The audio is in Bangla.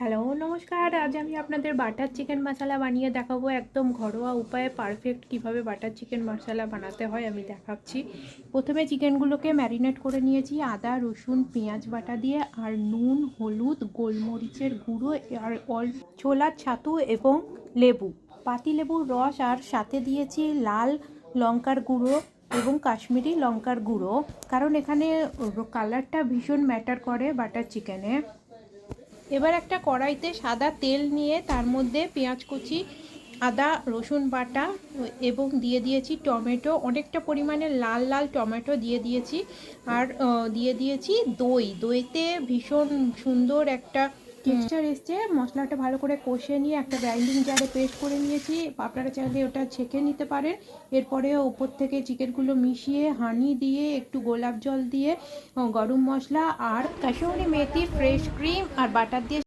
হ্যালো, নমস্কার। আজ আমি আপনাদের বাটার চিকেন মশলা বানিয়ে দেখাবো। একদম ঘরোয়া উপায়ে পারফেক্ট কিভাবে বাটার চিকেন মশলা বানাতে হয় আমি দেখাচ্ছি। প্রথমে চিকেনগুলোকে ম্যারিনেট করে নিয়েছি আদা, রসুন, পেঁয়াজ বাটা দিয়ে, আর নুন, হলুদ, গোলমরিচের গুঁড়ো, আর ছোলার ছাতু এবং লেবু, পাতিলেবুর রস, আর সাথে দিয়েছি লাল লঙ্কার গুঁড়ো এবং কাশ্মীরি লঙ্কার গুঁড়ো, কারণ এখানে কালারটা ভীষণ ম্যাটার করে বাটার চিকেনে। এবার একটা কড়াইতে সাদা তেল নিয়ে তার মধ্যে পেঁয়াজ কুচি, আদা রসুন বাটা এবং দিয়ে দিয়েছি টমেটো, অনেকটা পরিমাণে লাল লাল টমেটো দিয়ে দিয়েছি। আর দিয়ে দিয়েছি দইতে ভীষণ সুন্দর একটা টেক্সচার এসছে। মশলাটা ভালো করে কষে নিয়ে একটা গ্রাইন্ডিং জারে পেস্ট করে নিয়েছি, আপনারা চাইলে ওটা ছেঁকে নিতে পারেন। এরপরে ওপর থেকে চিকেনগুলো মিশিয়ে হানি দিয়ে, একটু গোলাপ জল দিয়ে, গরম মশলা আর কাসুরি মেথি, ফ্রেশ ক্রিম আর বাটার দিয়ে